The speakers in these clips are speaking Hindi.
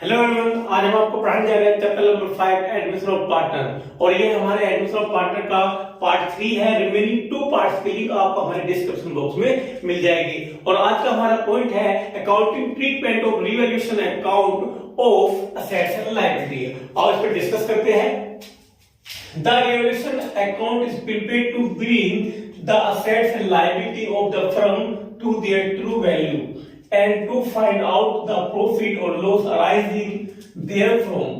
हेलो एवरीवन, आज हम आपको पढ़ाने जा रहे हैं chapter number 5 admission of partner. और ये हमारे एडमिशन ऑफ पार्टनर का पार्ट 3 है। रिमेनिंग 2 पार्ट्स की लिंक आपको हमारे डिस्क्रिप्शन बॉक्स में मिल जाएगी। और आज का हमारा पॉइंट है accounting treatment of revaluation account of assets and liability. और इस पर डिस्कस करते हैं। The revaluation account is prepared to bring the assets and liability of the firm to their true value and to find out the profit or loss arising therefrom.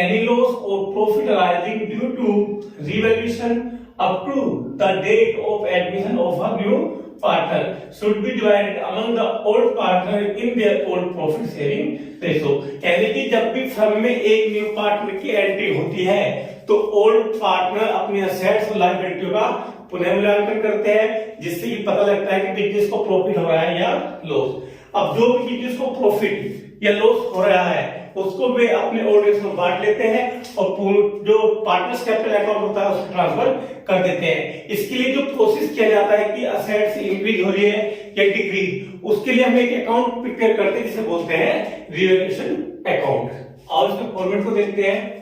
Any loss or profit arising due to revaluation up to the date of admission of a new partner should be divided among the old partner in their old profit sharing ratio. यानी कि जब भी फर्म में एक न्यू पार्टनर की एंट्री होती है तो ओल्ड पार्टनर अपनी असेट्स और लायबिलिटियों का पुनर्मूल्यांकन करते हैं, जिससे ये पता लगता है कि बिजनेस को प्रॉफिट हो रहा है या लॉस। अब जो भी बिजनेस को प्रॉफिट या लॉस हो रहा है उसको वे अपने ओल्ड रेशो में बांट लेते हैं और जो पार्टनर्स कैपिटल अकाउंट होता है उसको ट्रांसफर कर देते हैं। इसके लिए जो प्रोसेस किया जाता है कि असेट्स इंक्रीज हो रही है या डिक्रीज, उसके लिए हम एक अकाउंट प्रिपेयर करते हैं जिसे बोलते हैं रिवैल्यूएशन अकाउंट। और इसके फॉर्मेट को देखते हैं।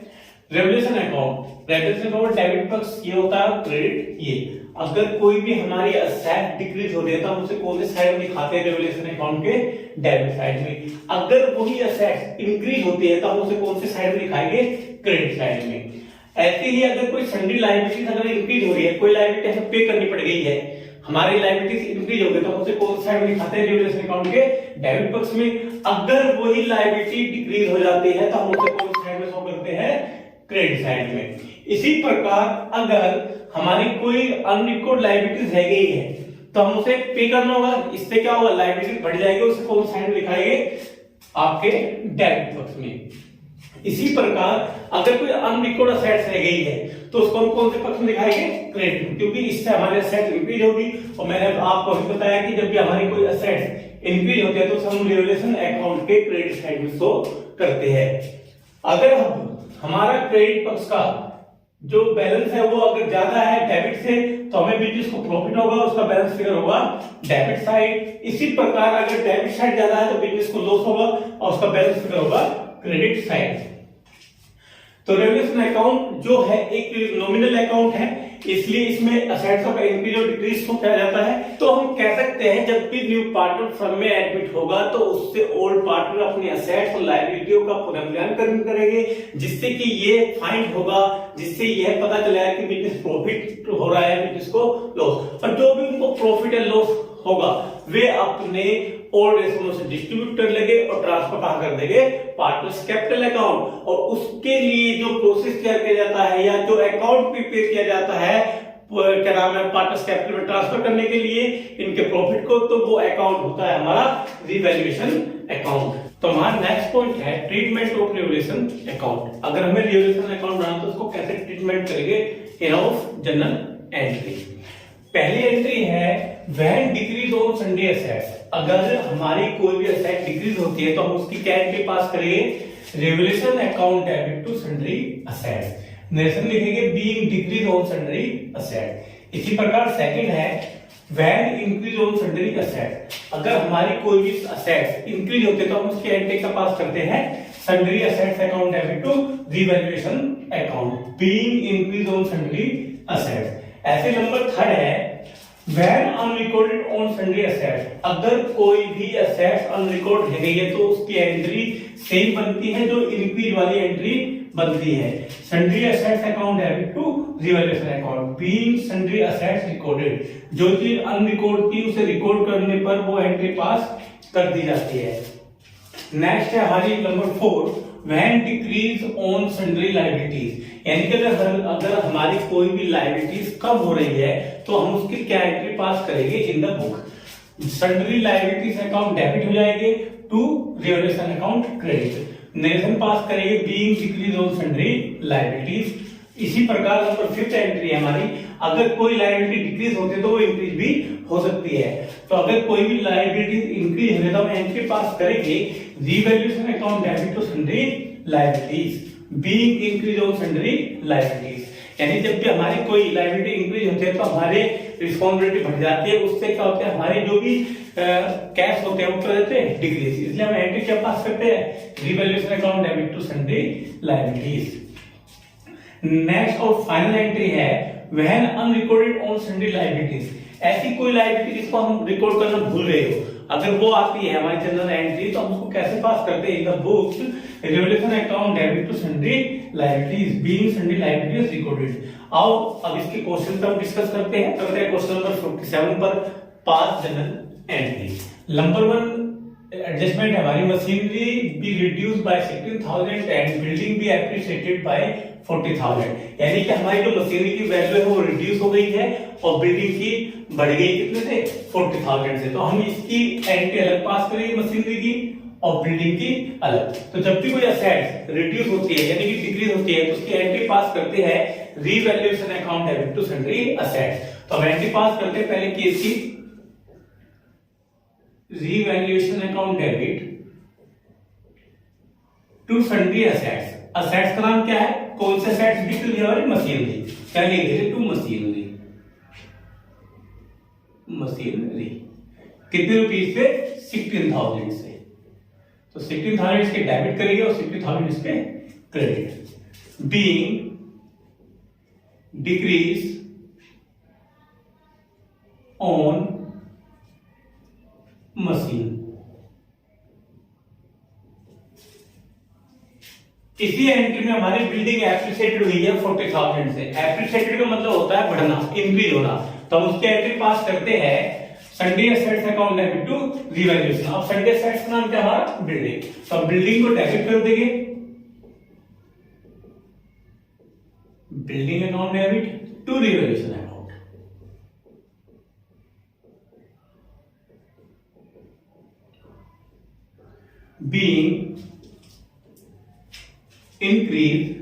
Revaluation account, revaluation account debit पक्ष ये होता है, क्रेडिट ये। अगर कोई भी हमारी असेट डिक्रीज हो जाए तो हम उसे कौन से साइड में दिखाते हैं? रिवैल्यूएशन अकाउंट के डेबिट साइड में। अगर वही असेट इंक्रीज होती है तो हम उसे कौन से साइड में दिखाएंगे? क्रेडिट साइड में। ऐसे ही अगर कोई सन्ड्री लायबिलिटीज अगर इंक्रीज हो रही है, कोई लायबिलिटी हमें पे करनी पड़ गई है, हमारी लायबिलिटीज इंक्रीज हो गई तो हम उसे कौन से साइड में दिखाते हैं? रिवैल्यूएशन अकाउंट के डेबिट पक्ष में। अगर वही लायबिलिटी डिक्रीज हो जाती है तो हम उसे कौन से साइड में शो करते हैं? क्रेडिट साइड में। इसी प्रकार अगर हमारी कोई अनरिकॉर्ड लायबिलिटीज रह गई है तो हम उसे पे करना होगा। इससे क्या होगा? लायबिलिटी बढ़ जाएगी, उसे कौन साइड में दिखाएंगे? आपके डेबिट पक्ष में। इसी प्रकार अगर कोई अनरिकॉर्ड असेट्स रह गई है तो उसको हम कौन से पक्ष में दिखाएंगे? क्रेडिट में, क्योंकि इससे हमारे असेट इंक्रीज होगी। और मैंने आपको अभी बताया कि जब भी हमारी कोई असेट्स इंक्रीज होती है तो हम रिवैल्यूएशन अकाउंट के क्रेडिट साइड में शो करते हैं। अगर हमारा क्रेडिट पक्ष का जो बैलेंस है वो अगर ज्यादा है डेबिट से तो हमें बिजनेस को प्रॉफिट होगा, उसका बैलेंस फिगर होगा डेबिट साइड। इसी प्रकार अगर डेबिट साइड ज्यादा है तो बिजनेस को लॉस होगा और उसका बैलेंस फिगर होगा क्रेडिट साइड। तो रिवैल्यूएशन अकाउंट जो है एक नॉमिनल अकाउंट है, इसलिए इसमें असेट्स का इंक्रीज और डिक्रीज को किया जाता है। तो हम कह सकते हैं जब भी न्यू पार्टनर फर्म में एडमिट होगा तो उससे ओल्ड पार्टनर अपने असेट्स और लायबिलिटियों का पुनर्मूल्यांकन करेंगे, जिससे कि ये फाइंड होगा, जिससे यह पता चलेगा कि बिजनेस प्रॉफिट हो रहा है, बिजनेस को लॉस। और जो भी उनको प्रॉफिट या लॉस होगा वे अपने ओल्ड रेशो से डिस्ट्रीब्यूट कर लेंगे और ट्रांसफर कहां कर देंगे? Partners capital account. और उसके लिए जो प्रोसेस किया जाता है या जो अकाउंट प्रिपेयर किया जाता है, क्या नाम है, पार्टनर्स कैपिटल में ट्रांसफर करने के लिए इनके प्रॉफिट को, तो वो अकाउंट होता है हमारा रिवैल्यूएशन अकाउंट। तो हमारा नेक्स्ट पॉइंट है ट्रीटमेंट ऑफ रिवैल्यूएशन अकाउंट। अगर हमें रिवैल्यूएशन अकाउंट बनाना तो उसको कैसे ट्रीटमेंट करेंगे? इन ऑफ जनरल एंट्री। पहली एंट्री है when decrease on sundry assets. अगर हमारी कोई भी असेट डिक्रीज होती है तो हम उसकी क्या एंट्री पास करेंगे? Revaluation account debit to sundry assets. Narration लिखेंगे being decrease on sundry asset. इसी प्रकार सेकंड है when increase on sundry asset. अगर हमारी कोई भी असेट्स इंक्रीज होते हैं तो हम उसकी एंट्री का पास करते हैं sundry assets account debit to revaluation account being increase on sundry assets. ऐसे नंबर थर्ड है When unrecorded on sundry assets। अगर कोई भी असेट्स अनरिकॉर्ड रह गई है तो उसकी एंट्री सेम बनती है जो इंक्रीज वाली एंट्री बनती है। Sundry assets account debit to revaluation account being sundry assets recorded. जो चीज अनरिकॉर्ड थी उसे रिकॉर्ड करने पर वो एंट्री पास कर दी जाती है। नेक्स्ट है हमारी number 4 when decrease on sundry liabilities. यानी कि अगर हमारी कोई भी लायबिलिटीज कम हो रही है तो हम उसकी क्या एंट्री पास करेंगे? In the book. Sundry liabilities account debit हो जाएंगे to revaluation account credit. Narration pass करेंगे being decrease on sundry liabilities. इसी प्रकार नंबर 5th एंट्री है हमारी, अगर कोई लायबिलिटी डिक्रीज होती है तो वो इंक्रीज भी हो सकती है। तो अगर कोई भी लायबिलिटी इंक्रीज हो तो हम एंट्री पास करेंगे revaluation account debit to sundry liabilities being increase on sundry liabilities. यानी जब भी हमारी कोई लायबिलिटी इंक्रीज होती है तो हमारे रिस्पॉन्सिबिलिटी बढ़ जाती है, उससे क्या होता है हमारे जो भी कैश होते हैं वो क्या होते हैं डिक्रीज। इसलिए हम एंट्री क्या पास करते हैं, revaluation account debit to sundry liabilities. Next और फाइनल एंट्री है when unrecorded on sundry liabilities. ऐसी कोई लायबिलिटी जिसको हम रिकॉर्ड करना भूल गए हो, अगर वो आती है हमारी जनरल एंट्री, तो हम उसको कैसे पास करते हैं, in the books revaluation account debit to sundry liabilities being sundry liabilities recorded. आओ अब इसके क्वेश्चन पर हम डिस्कस करते हैं। करते हैं क्वेश्चन नंबर 57 पर, pass general entry. Number 1 adjustment है हमारी, machinery be reduced by 16,000 and building be appreciated by 40,000। यानी कि हमारी जो मशीनरी की वैल्यू है वो रिड्यूस हो गई है और बिल्डिंग की बढ़ गई कितने से, 40,000 से। तो हम इसकी एंट्री अलग पास करेंगे मशीनरी की और बिल्डिंग की अलग। तो जब भी कोई असेट्स रिड्यूस होती है यानी कि डिक्रीज होती है तो उसकी एंट्री पास करते हैं revaluation account debit to sundry assets. तो हम एंट्री पास करते हैं पहले केस की, revaluation account debit to sundry assets. Assets का नाम क्या है, कौन से असेट्स बिक रही है हमारी, मशीनरी। क्या लिखेंगे, टू मशीनरी, मशीनरी कितने रुपीस पे, 16,000 से। तो 16,000 इसके डेबिट करेंगे और 60,000 इसके credit. Being decrease on machine. इसी एंट्री में हमारी बिल्डिंग एप्रिशिएटेड हुई है 40,000 से। एप्रिशिएटेड का मतलब होता है बढ़ना, इंक्रीज होना। तो हम उसकी एंट्री पास करते हैं sundry assets account debit to revaluation. अब सन्ड्री असेट्स का नाम क्या हमारा, बिल्डिंग। तो बिल्डिंग को डेबिट कर देंगे, building account debit to revaluation account. Being increase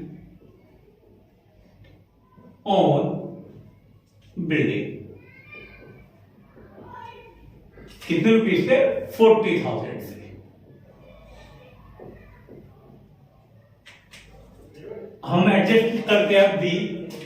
on building. कितने रुपीस से, 40,000 से। हम एडजस्ट करते हैं बी।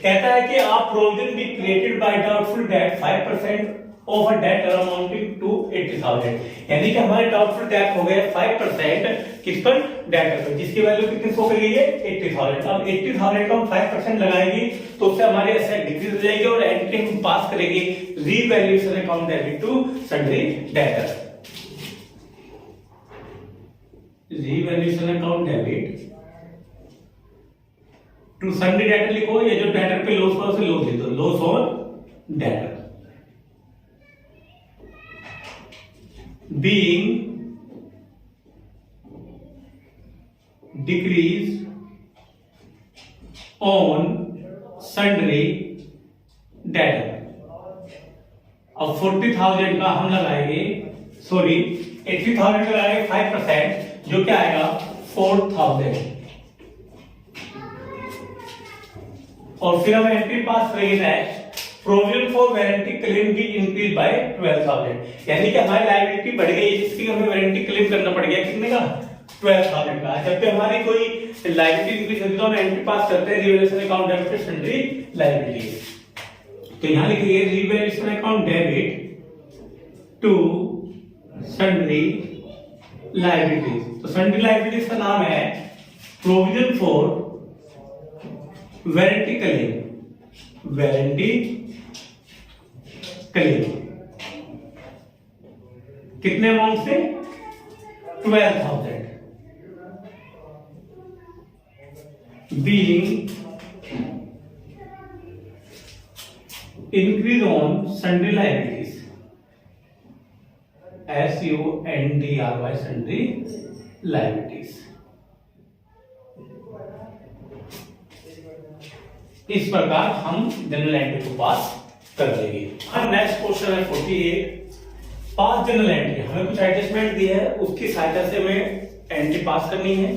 कहता है कि आप provision be created by doubtful debt 5% of a debt amounting to 80,000। यानी कि हमारे डाउटफुल डेट हो गए 5% किस पर, डेट पर, जिसकी वैल्यू कितनी हो गई है, 80,000। अब 80,000 का हम 5% लगाएंगे तो उससे हमारे एसेट डिक्रीज हो जाएगी और एंट्री हम पास करेंगे revaluation account debit to sundry debtor. Revaluation account debit to sundry debtor लिखो, ये जो डेटर पे लॉस हुआ उसे लॉस लिख दो, loss on debtor. Being decrease on sundry debtor. अब 40,000 का हम लगाएंगे, सॉरी 80,000 का लगाएंगे 5%, जो क्या आएगा 4,000। और फिर हम एंट्री पास करेंगे next, provision for warranty claim भी इंक्रीज बाय 12,000। यानी कि हमारी लायबिलिटी बढ़ गई जिसकी हमें वारंटी क्लेम करना पड़ गया कितने का, 12,000 का। जब भी हमारी कोई लायबिलिटी इंक्रीज होती है तो हम एंट्री पास करते हैं revaluation account debit to sundry liabilities. तो यहां लिखिए revaluation account debit to sundry liabilities. तो सन्ड्री लायबिलिटीज का नाम है provision for warranty claim, warranty claim कितने अमाउंट से, 12,000। Being increase on sundry liabilities, SUNDRY sundry liabilities. इस प्रकार हम जनरल एंट्री को पास कर देंगे। नेक्स्ट क्वेश्चन है 48, पास जनरल एंट्री। हमें कुछ एडजस्टमेंट दिया है, उसकी सहायता से हमें एंट्री पास करनी है।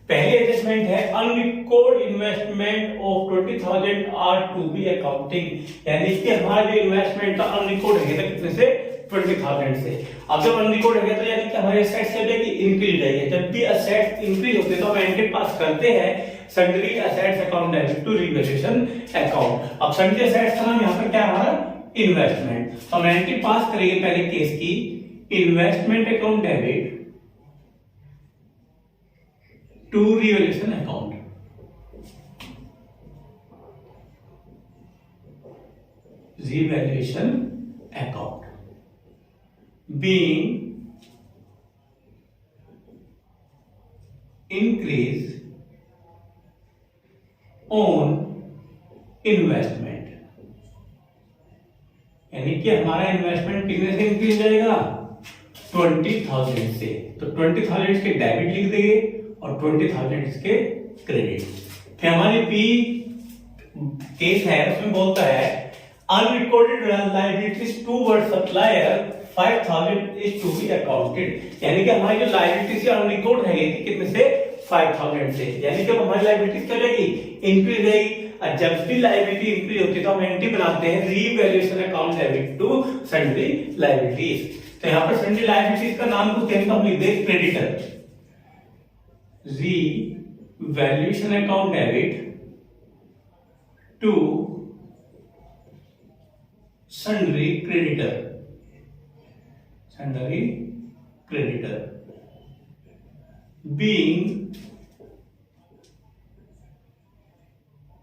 पहले एडजस्टमेंट है unrecord investment of 20,000 are to be accounting. यानी कि हमारा जो इन्वेस्टमेंट था अनरिकॉर्ड है कितने से, 20,000 से। अब जब अनरिकॉर्ड है तो यानी कि हमारे असेट्स क्या जाएगी, इंक्रीज जाएगी। जब भी असेट्स इंक्रीज होते हैं तो हम एंट्री पास करते हैं sundry assets account debit to revaluation account. अब सन्ड्री असेट्स का नाम यहाँ पर क्या हमारा, इन्वेस्टमेंट। तो हम एंट्री पास करेंगे पहले केस की, investment account debit to revaluation account. Revaluation account being increase on investment, यानी कि हमारा इन्वेस्टमेंट कितने से इंक्रीज जाएगा, 20,000 से। तो 20,000 इसके डेबिट लिख देंगे और 20,000 इसके क्रेडिट। फिर हमारी बी केस है, उसमें बोलता है unrecorded liabilities toward supplier 5,000 is to be accounted, यानी कि हमारी जो लायबिलिटीज अनरिकॉर्ड है कितने से, 5,000 से। यानी कि हमारी लायबिलिटीज क्या जाएगी, इंक्रीज रहेगी। और जब भी लायबिलिटी इंक्रीज होती है तो हम एंट्री बनाते हैं revaluation account debit to sundry liabilities. तो यहां पर सन्ड्री लायबिलिटीज का नाम को हम लिख दें creditor, revaluation account debit to sundry creditor, sundry creditor being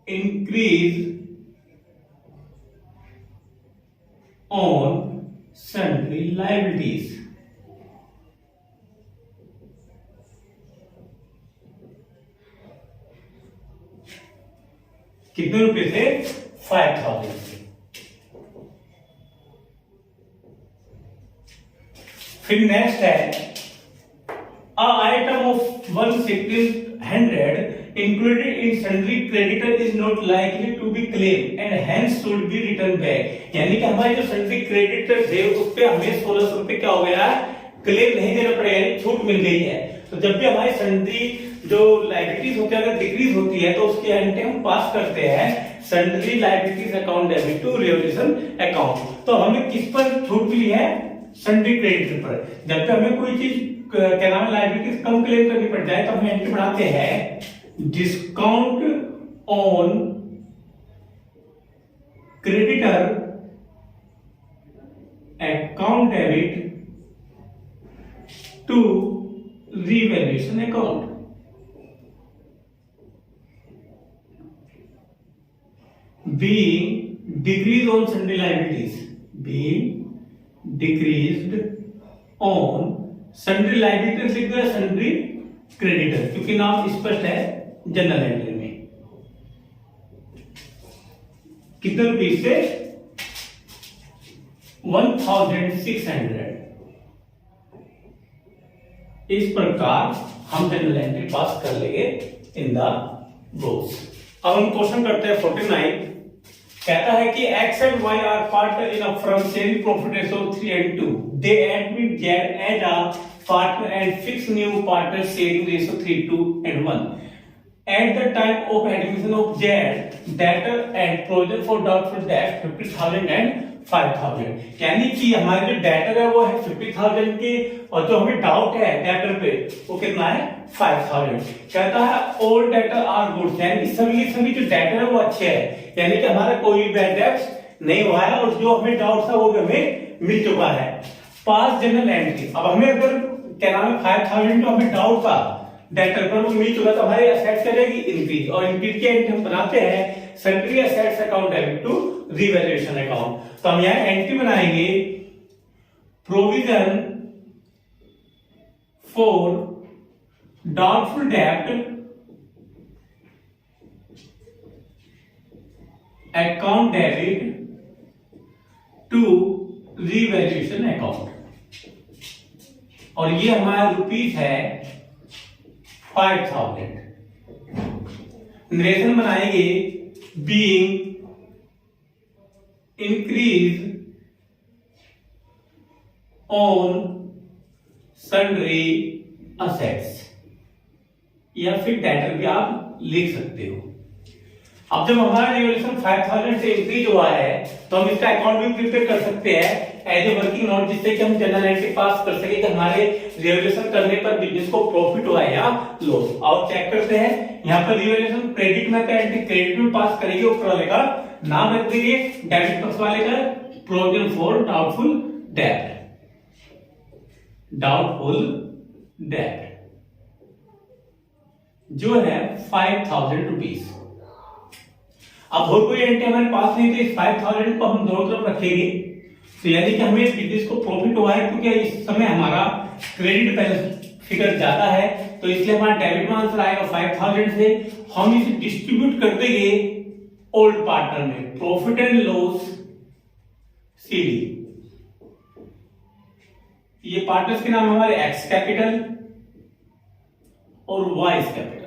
increase on sundry liabilities। कितने रुपए से, 5,000 से। फिर नेक्स्ट है a item of 1,600 included in sundry creditor is not likely to be claimed and hence should be returned back, यानी कि हमारे जो sundry creditor थे उस पे हमें 1,600 रुपए क्या हो गया, क्लेम नहीं देना पड़ेगा, यानी छूट मिल गई है। तो जब भी हमारी sundry जो लायबिलिटीज होती है अगर डिक्रीज होती है तो उसके एंट्री हम पास करते हैं sundry liabilities account debit to revaluation account. तो हमें किस पर छूट मिली है, सन्ड्री क्रेडिटर पर। जब भी हमें कोई चीज क्या नाम है लायबिलिटीज कम क्लेम करनी पड़ जाए तो हम एंट्री बनाते हैं discount on creditor account debit to revaluation account. being decreased on sundry liabilities, being decreased on sundry liabilities लिख दो sundry creditor, क्योंकि नाम स्पष्ट है जनरल एंट्री में। कितने रुपीज से, 1,600। इस प्रकार हम जनरल एंट्री पास कर लेंगे इन द बुक्स। अब हम क्वेश्चन करते हैं 49। कहता है कि x and y are partner in a firm sharing profit ratio 3 and 2. They admit Z as a partner and fix new partner sharing ratio 3, 2 and 1. At the time of admission of Z, debtor and provision for doubtful debt 50,000 and 5,000। यानी कि हमारे जो डेटर है वो है 50,000 के और जो हमें डाउट है डेटर पे वो कितना है, 5,000। कहता है ऑल डेटर आर गुड, यानी सभी जो डेटर है वो अच्छे हैं, यानी कि हमारा कोई भी बैड डेट नहीं हुआ है और जो हमें डाउट था वो भी हमें मिल चुका है। पास जनरल एंट्री, अब हमें अगर क्या नाम है 5,000 जो हमें डाउट था डेटर पर वो मिल चुका तो हमारे एसेट्स क्या जाएगी, इंक्रीज। और इंक्रीज के एंट्री हम बनाते हैं sundry assets account debit to revaluation account. तो हम यहां एंट्री बनाएंगे प्रोविजन फॉर डाउटफुल डेब्ट account debit to revaluation account, और ये हमारा रुपीज है 5,000। नरेशन बनाएंगे being increase on sundry assets, या फिर डेटर भी आप लिख सकते हो। अब जब हमारा रिवैल्यूएशन 5,000 से इंक्रीज हुआ है तो हम इसका अकाउंट भी प्रिपेयर कर सकते हैं एज ए वर्किंग नोट, जिससे कि हम जनरल एंट्री पास कर सके कि हमारे रिवैल्यूएशन करने पर बिजनेस को प्रॉफिट हुआ है या लॉस। और चेक करते हैं यहाँ पर रिवैल्यूएशन क्रेडिट में का एंट्री क्रेडिट में पास करेंगे, ऊपर वाले का नाम रख देंगे, डेबिट पक्ष वाले का provision for doubtful debt, doubtful debt जो है 5,000 रुपीज। अब और कोई एंट्री हमारे पास नहीं, तो इस 5,000 को हम दोनों तरफ रखेंगे। तो यानी कि हमें बिजनेस को प्रॉफिट हुआ है, क्योंकि इस समय हमारा क्रेडिट बैलेंस फिगर ज्यादा है, तो इसलिए हमारा डेबिट में आंसर आएगा 5,000 से। हम इसे डिस्ट्रीब्यूट कर देंगे ओल्ड पार्टनर में, प्रॉफिट एंड लॉस सीडी। ये पार्टनर्स के नाम हमारे एक्स कैपिटल और वाई कैपिटल,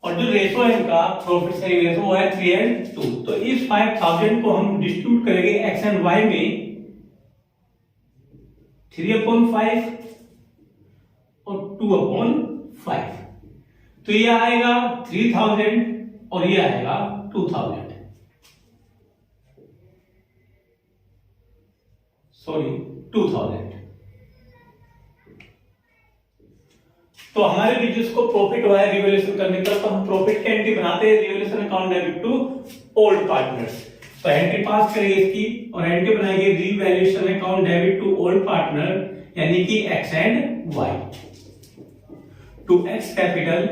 और जो रेशो है इनका प्रॉफिट शेयरिंग रेशो वो है 3:2। तो इस 5,000 को हम डिस्ट्रीब्यूट करेंगे एक्स एंड वाई में 3/5 और 2/5। तो ये आएगा 3,000 और ये आएगा 2,000, सॉरी 2,000। तो हमारे बिजनेस को प्रॉफिट हुआ है रिवैल्यूएशन करने का, तो हम प्रॉफिट की एंट्री बनाते हैं, revaluation account debit to old partners. तो एंट्री पास करेंगे इसकी और एंट्री बनाएंगे revaluation account debit to old partner, यानी कि X and Y, to X capital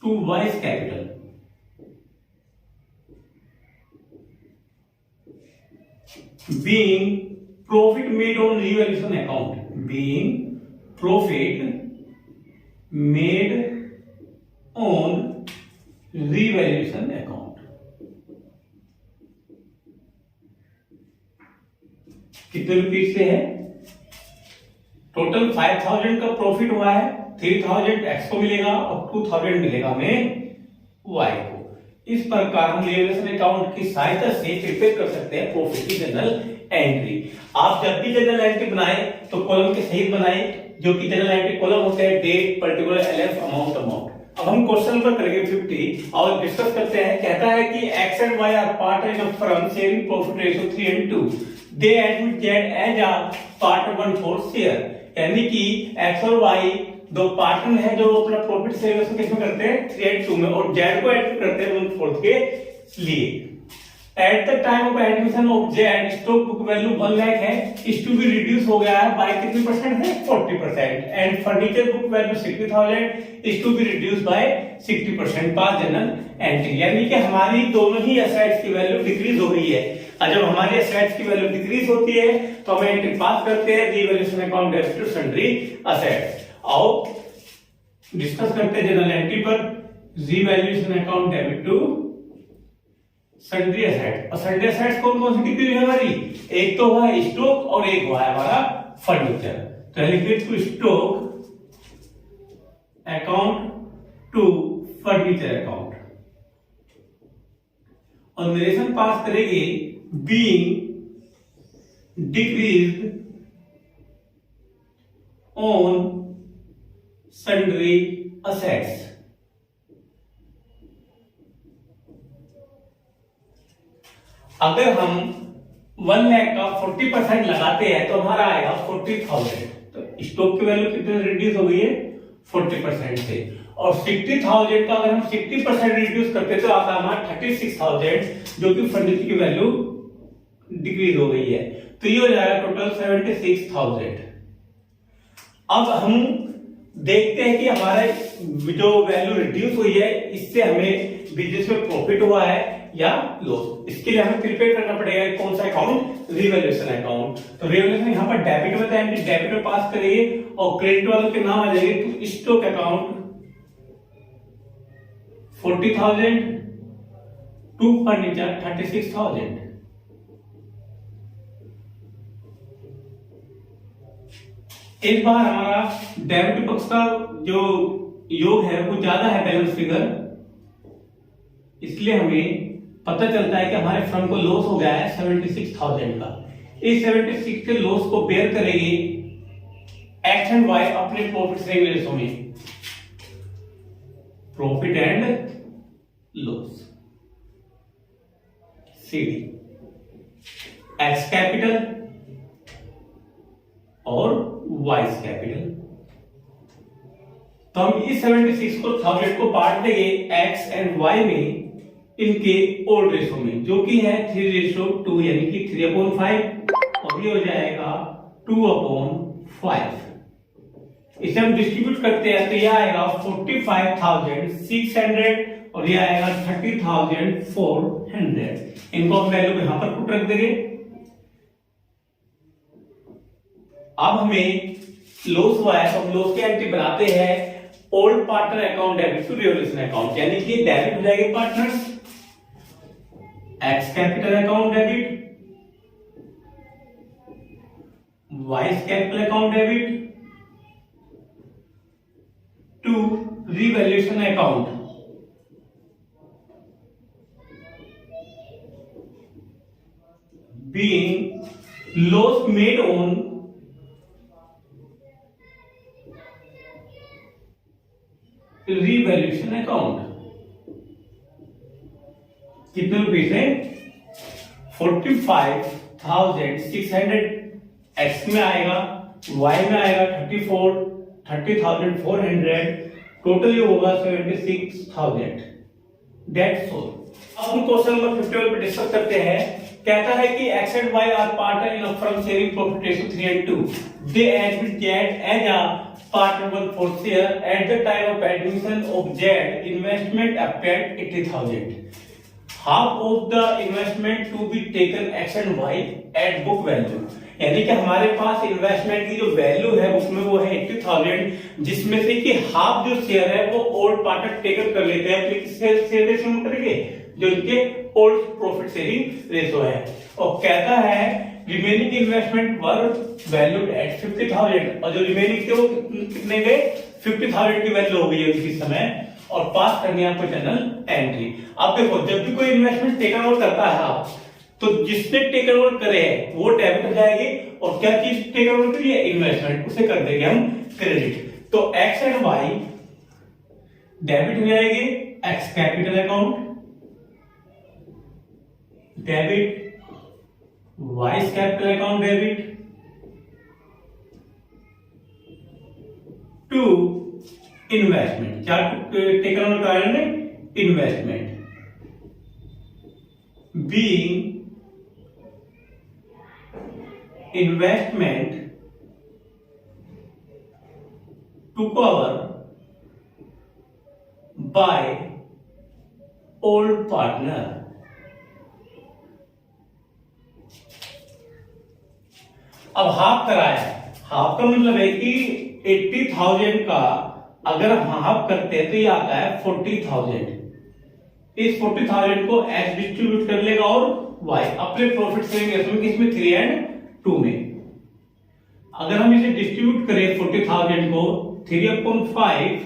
to Y capital. Being profit made on revaluation account, being profit made on revaluation account। कितने रुपीज से है? टोटल 5,000 का प्रॉफिट हुआ है, 3,000 एक्स को मिलेगा और 2,000 मिलेगा हमें वाई को। इस प्रकार हम रिवैल्यूएशन अकाउंट की सहायता से प्रिपेयर कर सकते हैं प्रॉफिट की जनरल एंट्री। आप जब भी जनरल एंट्री बनाए तो कॉलम के सहित बनाए, जो कि जनरल एंट्री कॉलम होते हैं date, particular, LF, amount, amount. अब हम क्वेश्चन नंबर करेंगे 50 और डिस्कस करते हैं। कहता है कि X and Y are partner in a firm sharing profit ratio 3:2। They admit Z as a partner 1/4 share, यानी कि एक्स और वाई दो पार्टनर है जो अपना प्रॉफिट शेयर किसमें करते हैं 3:2 में, और जेड को एड करते हैं 1/4 के लिए। At the time of admission of Z stock book value 1 lakh है, इस टू बी रिड्यूस हो गया है बाय कितनी परसेंट है 40%, and furniture book value 60,000 is to be reduce by 60%। Pass general entry, यानी कि हमारी दोनों ही एसेट्स की वैल्यू डिक्रीज हो रही है, और जब हमारी एसेट्स की वैल्यू डिक्रीज होती है तो हम एंट्री पास करते हैं revaluation account debit to sundry assets. आओ डिस्कस करते हैं जनरल एंट्री पर, revaluation account debit to sundry assets. और सन्ड्री असेट्स कौन कौन सी डिक्रीज है हमारी? एक तो हुआ स्टॉक और एक हुआ है हमारा फर्नीचर। तो लिखिए to stock account to furniture account, और नरेशन पास करेंगे being decreased on sundry assets. अगर हम 1 लाख का 40% लगाते हैं तो हमारा आएगा 40,000। तो स्टॉक की वैल्यू कितने रिड्यूस हो गई है 40% से, और 60,000 का अगर हम 60% रिड्यूस करते तो आता हमारा 36,000, जो कि फर्नीचर की वैल्यू डिक्रीज हो गई है। तो ये हो जाएगा टोटल 76,000। अब हम देखते हैं कि हमारा जो वैल्यू रिड्यूस हुई है इससे हमें बिजनेस में प्रॉफिट हुआ है या लॉस। इसके लिए हमें प्रिपेयर करना पड़ेगा कौन सा अकाउंट, रिवैल्यूएशन अकाउंट। तो रिवैल्यूएशन यहाँ पर डेबिट में था, डेबिट में पास करेंगे और क्रेडिट वालों के नाम आ जाएंगे to stock account 40,000, to furniture 36,000। इस बार हमारा डेबिट पक्ष का जो योग है वो ज्यादा है बैलेंस फिगर, इसलिए हमें पता चलता है कि हमारे फर्म को लॉस हो गया है 76,000 का। इस 76 के लॉस को बेयर करेंगे एक्स एंड वाई अपने प्रॉफिट शेयरिंग रेशो में, profit and loss CD, x capital और वाई कैपिटल। तो हम इस 76 को 1000 को बांट देंगे x एंड y में इनके ओल्ड रेशो में, जो कि है 3:2 यानी कि 3/5 और ये हो जाएगा 2/5। इसे हम डिस्ट्रीब्यूट करते हैं तो यह आएगा 45,600 और ये आएगा 30,400। इनको हम वैल्यू यहां पर पुट रख देंगे। अब हमें लॉस हुआ है तो हम लॉस की एंट्री बनाते हैं old partner account debit to revaluation account, यानी कि डेबिट हो जाएगी partners X capital account debit, Y capital account debit to revaluation account, being loss made on revaluation account. कितने रुपीस है? 45,600 एक्स में आएगा, वाई में आएगा 30,400, टोटल ये होगा 76,000। That's all. अब हम क्वेश्चन नंबर 51 पे डिस्कस करते हैं। कहता है कि x and y are partner in a firm sharing profit ratio 3:2. They admit Z as a partner 1/4 share. At the time of admission of Z, investment appeared 80,000. Half of the investment to be taken x and y at book value. यानी कि हमारे पास इन्वेस्टमेंट की जो वैल्यू है उसमें वो है 80,000, जिसमें से कि हाफ जो शेयर है वो ओल्ड पार्टनर टेकन कर लेते हैं। तो शेयर रेशियो में करेंगे जो इनके ओल्ड प्रॉफिट शेयरिंग रेशो है। और कहता है remaining investment were valued at 50,000 और जो रिमेनिंग थे वो कितने गए? 50,000 की वैल्यू हो गई है उसी समय। और पास करनी है आपको जनरल एंट्री। अब देखो जब भी कोई इन्वेस्टमेंट टेकन ओवर करता है आप, तो जिसने टेकन ओवर करे है वो डेबिट हो जाएगी और क्या चीज टेकन ओवर करी है? इन्वेस्टमेंट, उसे कर देंगे हम क्रेडिट। तो एक्स एंड वाई डेबिट हो जाएगी X capital account debit, Y capital account debit to investment. क्या टेकन ओवर करा है? Investment being investment to cover by old partner। अब हाफ कराया, हाफ का मतलब है कि 80,000 का अगर हम हाफ करते हैं तो ये आता है 40,000। इस 40,000 को एक्स डिस्ट्रीब्यूट कर लेगा और वाई अपने प्रॉफिट शेयरिंग रेशो में किसमें 3:2 में। अगर हम इसे डिस्ट्रीब्यूट करें 40,000 को 3/5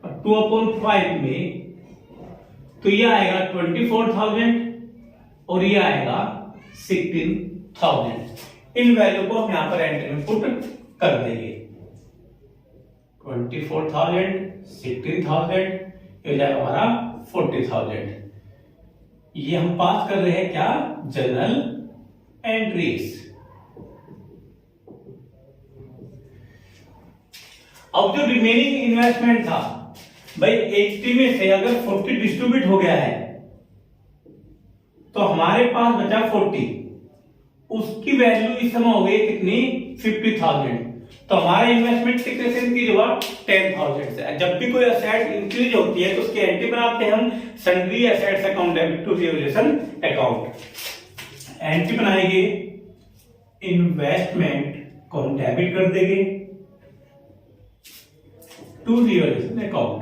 और 2/5 में, तो ये आएगा 24,000 और ये आएगा 16,000। इन वैल्यू को हम यहां पर एंट्री में पुट कर देंगे। 24,000 16,000 ये जाएगा हमारा 40,000। ये हम पास कर रहे हैं क्या? General entries. अब जो रिमेनिंग इन्वेस्टमेंट था भाई 80 में से अगर 40 डिस्ट्रीब्यूट हो गया है तो हमारे पास बचा 40, उसकी वैल्यू इस समय हो गई कितनी? 50,000। तो हमारा इन्वेस्टमेंट कितने से इंक्रीज हुआ? 10,000 से। जब भी कोई एसेट इंक्रीज होती है तो उसकी एंट्री बनाते हैं हम sundry assets account debit to revaluation account. Entry बनाएंगे, इन्वेस्टमेंट को हम डेबिट कर देंगे to revaluation account.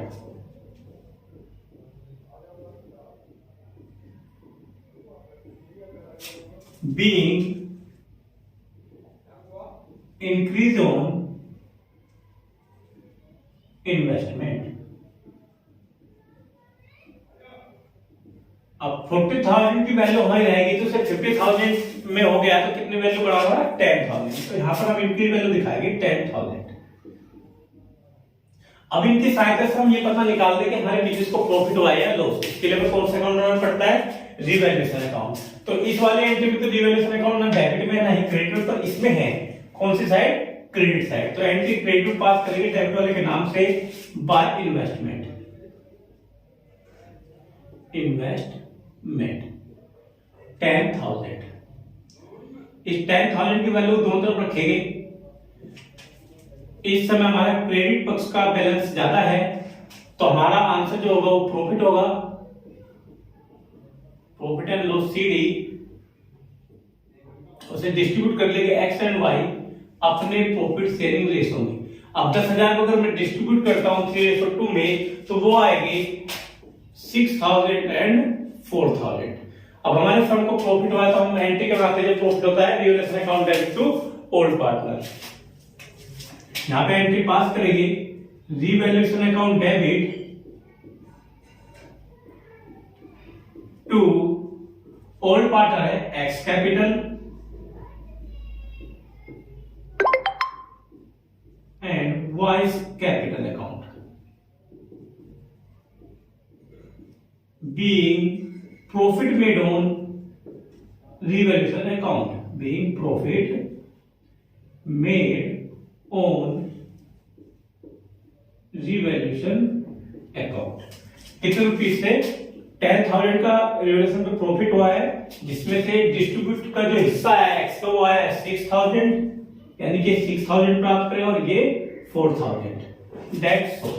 Being increase on investment. अब 40,000 की वैल्यू हमारी रहेगी तो सिर्फ 50,000 में हो गया तो कितनी वैल्यू बढ़ा हुआ? 10,000। तो यहां पर हम इनकी वैल्यू दिखाएंगे 10,000। अब इनकी सहायता से हम ये पता निकाल दें कि हमारे बिजनेस को प्रॉफिट हुआ है या लॉस। इसके लिए कौन सा अकाउंट बनाना पड़ता है? Revaluation account. तो इस वाले एंट्री में तो रिवैल्यूएशन अकाउंट ना डेबिट में ना ही क्रेडिट में, तो इसमें है कौन सी साइड? Credit side. तो एंट्री क्रेडिट पास करेंगे डेबिट वाले के नाम से बाय इन्वेस्टमेंट 10,000। इस 10,000 की वैल्यू दोनों तरफ रखेंगे। इस समय हमारा क्रेडिट पक्ष का बैलेंस ज्यादा है, तो हमारा आंसर जो होगा वो प्रॉफिट होगा, प्रॉफिट एंड लॉस सीडी। उसे डिस्ट्रीब्यूट कर लेंगे एक्स एंड वाई अपने प्रॉफिट शेयरिंग रेशो में। अब 10,000 को अगर मैं डिस्ट्रीब्यूट करता हूं 3:2 में, तो वो आएगी 6,000 एंड 4,000। अब हमारे फंड को प्रॉफिट हुआ, तो हम एंट्री करवाते हैं, प्रॉफिट होता है revaluation account debit to old partner. यहां पे एंट्री पास करेंगे revaluation account debit to old partner है ex capital and wise capital account being profit made on revaluation account, being profit made on revaluation account। कितने रुपीस से 10,000 का रिवैल्यूएशन पे प्रॉफिट हुआ है, जिसमें से डिस्ट्रीब्यूट का जो हिस्सा है एक्स का वो आया 6,000, यानी कि 6,000 प्राप्त करें और ये 4,000। That's all.